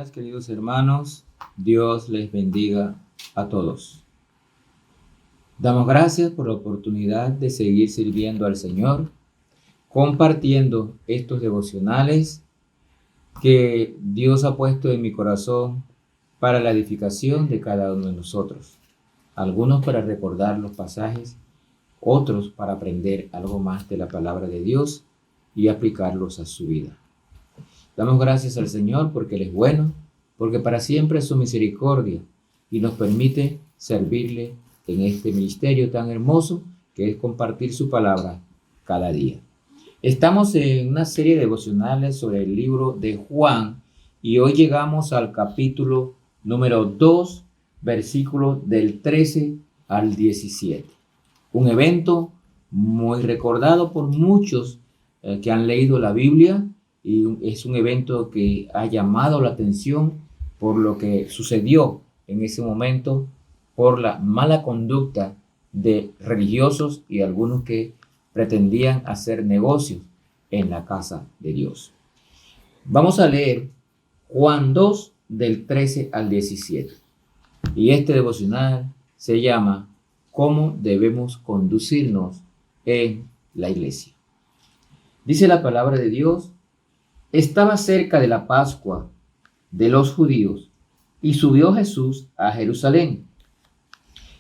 días, queridos hermanos. Dios les bendiga a todos. Damos gracias por la oportunidad de seguir sirviendo al Señor, compartiendo estos devocionales que Dios ha puesto en mi corazón para la edificación de cada uno de nosotros. Algunos para recordar los pasajes, otros para aprender algo más de la palabra de Dios y aplicarlos a su vida. Damos gracias al Señor porque Él es bueno, porque para siempre es su misericordia y nos permite servirle en este ministerio tan hermoso que es compartir su palabra cada día. Estamos en una serie de devocionales sobre el libro de Juan y hoy llegamos al capítulo número 2, versículos del 13 al 17. Un evento muy recordado por muchos que han leído la Biblia, y es un evento que ha llamado la atención por lo que sucedió en ese momento, por la mala conducta de religiosos y algunos que pretendían hacer negocios en la casa de Dios. Vamos a leer Juan 2 del 13 al 17. Y este devocional se llama ¿Cómo debemos conducirnos en la iglesia? Dice la palabra de Dios: estaba cerca de la Pascua de los judíos y subió Jesús a Jerusalén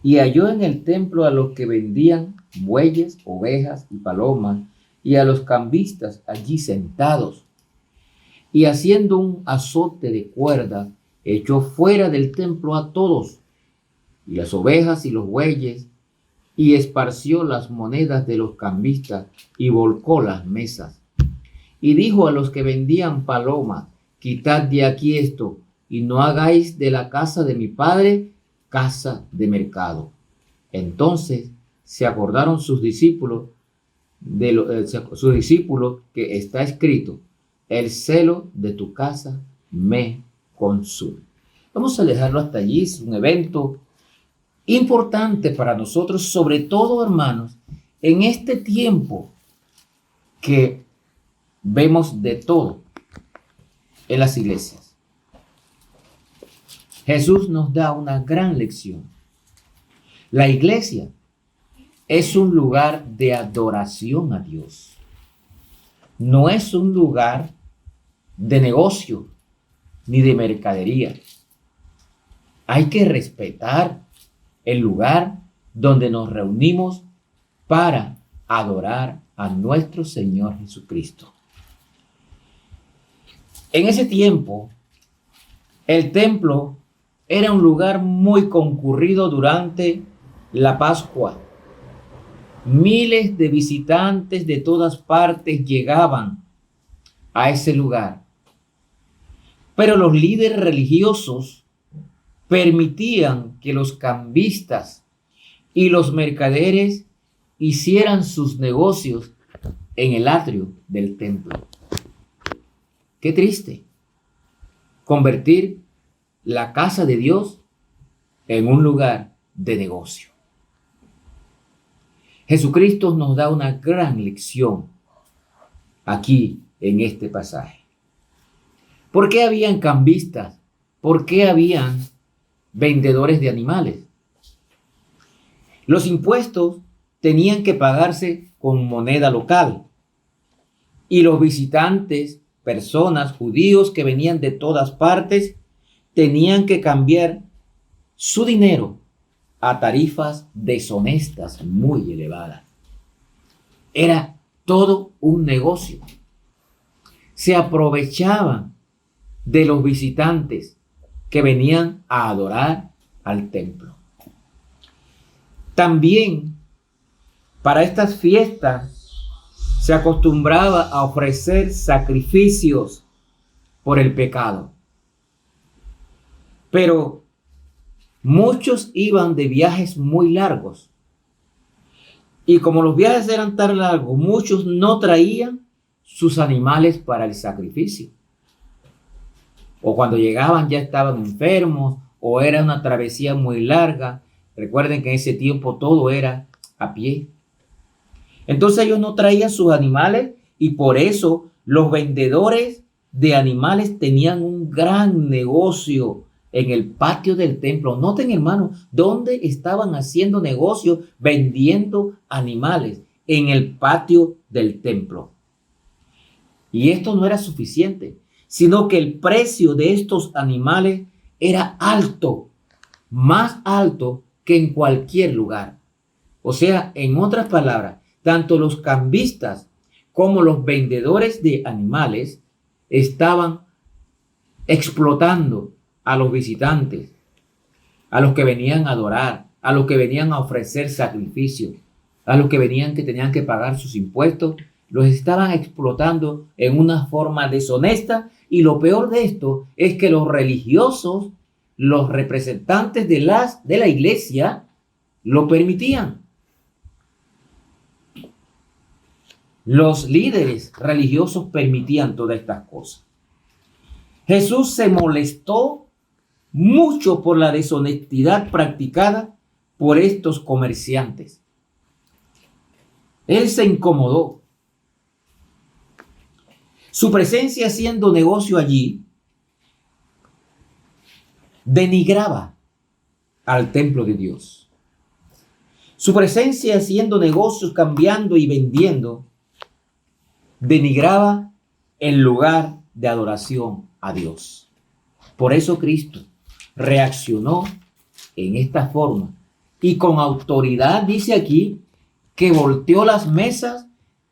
y halló en el templo a los que vendían bueyes, ovejas y palomas y a los cambistas allí sentados, y haciendo un azote de cuerda echó fuera del templo a todos y las ovejas y los bueyes, y esparció las monedas de los cambistas y volcó las mesas. Y dijo a los que vendían palomas: quitad de aquí esto, y no hagáis de la casa de mi padre casa de mercado. Entonces se acordaron sus discípulos que está escrito: el celo de tu casa me consume. Vamos a dejarlo hasta allí. Es un evento importante para nosotros, sobre todo, hermanos, en este tiempo que vemos de todo en las iglesias. Jesús nos da una gran lección. La iglesia es un lugar de adoración a Dios. No es un lugar de negocio ni de mercadería. Hay que respetar el lugar donde nos reunimos para adorar a nuestro Señor Jesucristo. En ese tiempo, el templo era un lugar muy concurrido durante la Pascua. Miles de visitantes de todas partes llegaban a ese lugar. Pero los líderes religiosos permitían que los cambistas y los mercaderes hicieran sus negocios en el atrio del templo. Qué triste convertir la casa de Dios en un lugar de negocio. Jesucristo nos da una gran lección aquí en este pasaje. ¿Por qué habían cambistas? ¿Por qué habían vendedores de animales? Los impuestos tenían que pagarse con moneda local y los visitantes, personas, judíos que venían de todas partes, tenían que cambiar su dinero a tarifas deshonestas muy elevadas. Era todo un negocio. Se aprovechaban de los visitantes que venían a adorar al templo. También para estas fiestas se acostumbraba a ofrecer sacrificios por el pecado. Pero muchos iban de viajes muy largos. Y como los viajes eran tan largos, muchos no traían sus animales para el sacrificio. O cuando llegaban ya estaban enfermos, o era una travesía muy larga. Recuerden que en ese tiempo todo era a pie. Entonces ellos no traían sus animales y por eso los vendedores de animales tenían un gran negocio en el patio del templo. Noten, hermanos, dónde estaban haciendo negocio vendiendo animales en el patio del templo. Y esto no era suficiente, sino que el precio de estos animales era alto, más alto que en cualquier lugar. O sea, en otras palabras, tanto los cambistas como los vendedores de animales estaban explotando a los visitantes, a los que venían a adorar, a los que venían a ofrecer sacrificios, a los que venían que tenían que pagar sus impuestos. Los estaban explotando en una forma deshonesta, y lo peor de esto es que los religiosos, los representantes de la iglesia, lo permitían. Los líderes religiosos permitían todas estas cosas. Jesús se molestó mucho por la deshonestidad practicada por estos comerciantes. Él se incomodó. Su presencia haciendo negocio allí denigraba al templo de Dios. Su presencia haciendo negocios, cambiando y vendiendo, denigraba el lugar de adoración a Dios. Por eso Cristo reaccionó en esta forma y con autoridad, dice aquí, que volteó las mesas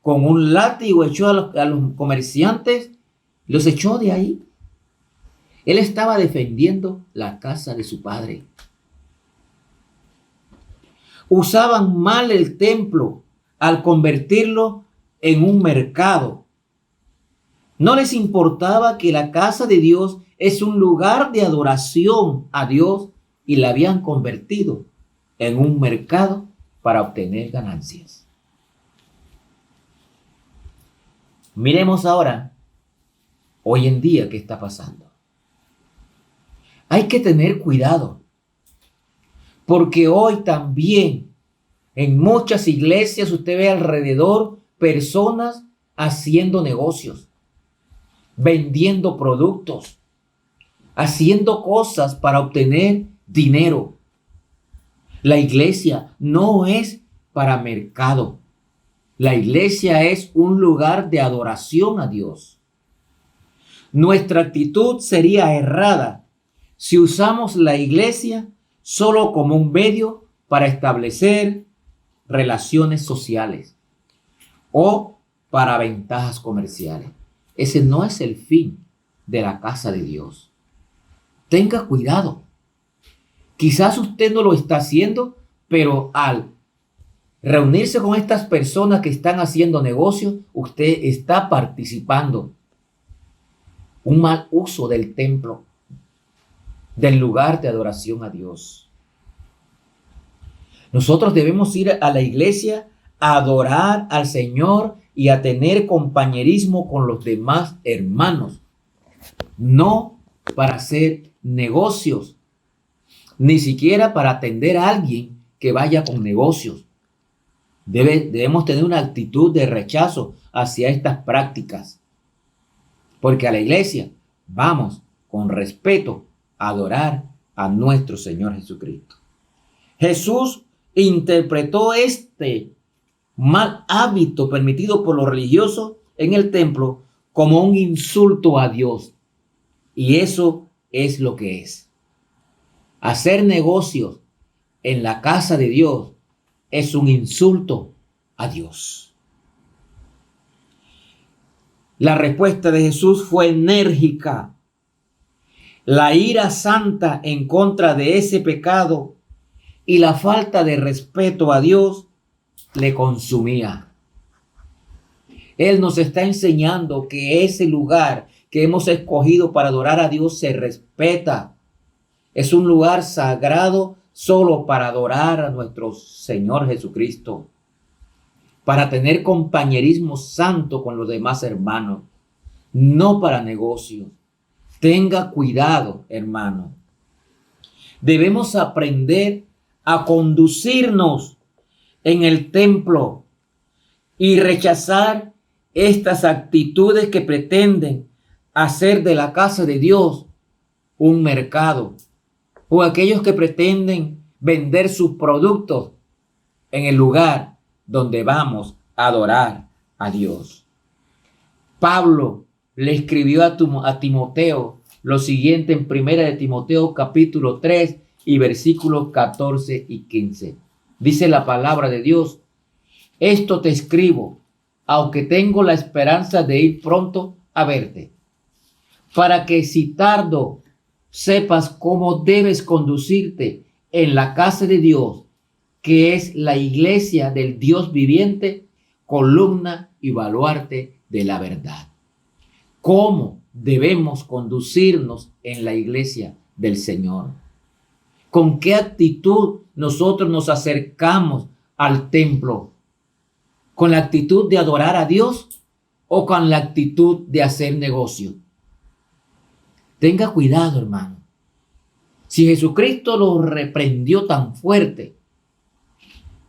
con un látigo, echó a los comerciantes, los echó de ahí. Él estaba defendiendo la casa de su padre. Usaban mal el templo al convertirlo en un mercado. No les importaba que la casa de Dios es un lugar de adoración a Dios, y la habían convertido en un mercado para obtener ganancias. Miremos ahora, hoy en día, qué está pasando. Hay que tener cuidado, porque hoy también en muchas iglesias usted ve alrededor personas haciendo negocios, vendiendo productos, haciendo cosas para obtener dinero. La iglesia no es para mercado. La iglesia es un lugar de adoración a Dios. Nuestra actitud sería errada si usamos la iglesia solo como un medio para establecer relaciones sociales o para ventajas comerciales. Ese no es el fin de la casa de Dios. Tenga cuidado. Quizás usted no lo está haciendo, pero al reunirse con estas personas que están haciendo negocios, usted está participando un mal uso del templo, del lugar de adoración a Dios. Nosotros debemos ir a la iglesia a adorar al Señor y a tener compañerismo con los demás hermanos, no para hacer negocios, ni siquiera para atender a alguien que vaya con negocios. Debemos tener una actitud de rechazo hacia estas prácticas, porque a la iglesia vamos con respeto a adorar a nuestro Señor Jesucristo. Jesús interpretó este mal hábito permitido por los religiosos en el templo como un insulto a Dios. Y eso es lo que es. Hacer negocios en la casa de Dios es un insulto a Dios. La respuesta de Jesús fue enérgica. La ira santa en contra de ese pecado y la falta de respeto a Dios le consumía. Él nos está enseñando que ese lugar que hemos escogido para adorar a Dios se respeta. Es un lugar sagrado solo para adorar a nuestro Señor Jesucristo, para tener compañerismo santo con los demás hermanos, no para negocios. Tenga cuidado, hermano. Debemos aprender a conducirnos en el templo y rechazar estas actitudes que pretenden hacer de la casa de Dios un mercado, o aquellos que pretenden vender sus productos en el lugar donde vamos a adorar a Dios. Pablo le escribió a Timoteo lo siguiente en 1 de Timoteo capítulo 3 y versículos 14 y 15. Dice la palabra de Dios: esto te escribo, aunque tengo la esperanza de ir pronto a verte, para que si tardo sepas cómo debes conducirte en la casa de Dios, que es la iglesia del Dios viviente, columna y baluarte de la verdad. ¿Cómo debemos conducirnos en la iglesia del Señor? ¿Con qué actitud nosotros nos acercamos al templo? ¿Con la actitud de adorar a Dios o con la actitud de hacer negocio? Tenga cuidado, hermano. Si Jesucristo lo reprendió tan fuerte,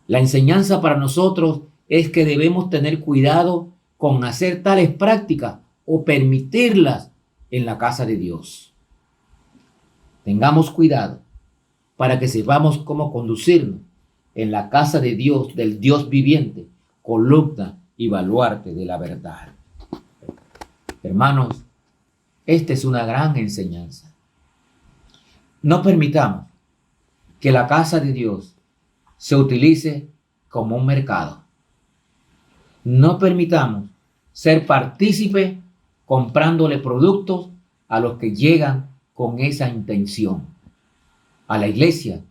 la enseñanza para nosotros es que debemos tener cuidado con hacer tales prácticas o permitirlas en la casa de Dios. Tengamos cuidado para que sepamos cómo conducirnos en la casa de Dios, del Dios viviente, columna y baluarte de la verdad. Hermanos, esta es una gran enseñanza. No permitamos que la casa de Dios se utilice como un mercado. No permitamos ser partícipe comprándole productos a los que llegan con esa intención. A la iglesia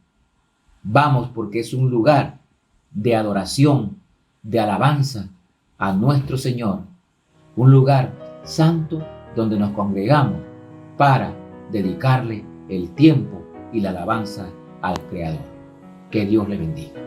vamos porque es un lugar de adoración, de alabanza a nuestro Señor, un lugar santo donde nos congregamos para dedicarle el tiempo y la alabanza al Creador. Que Dios le bendiga.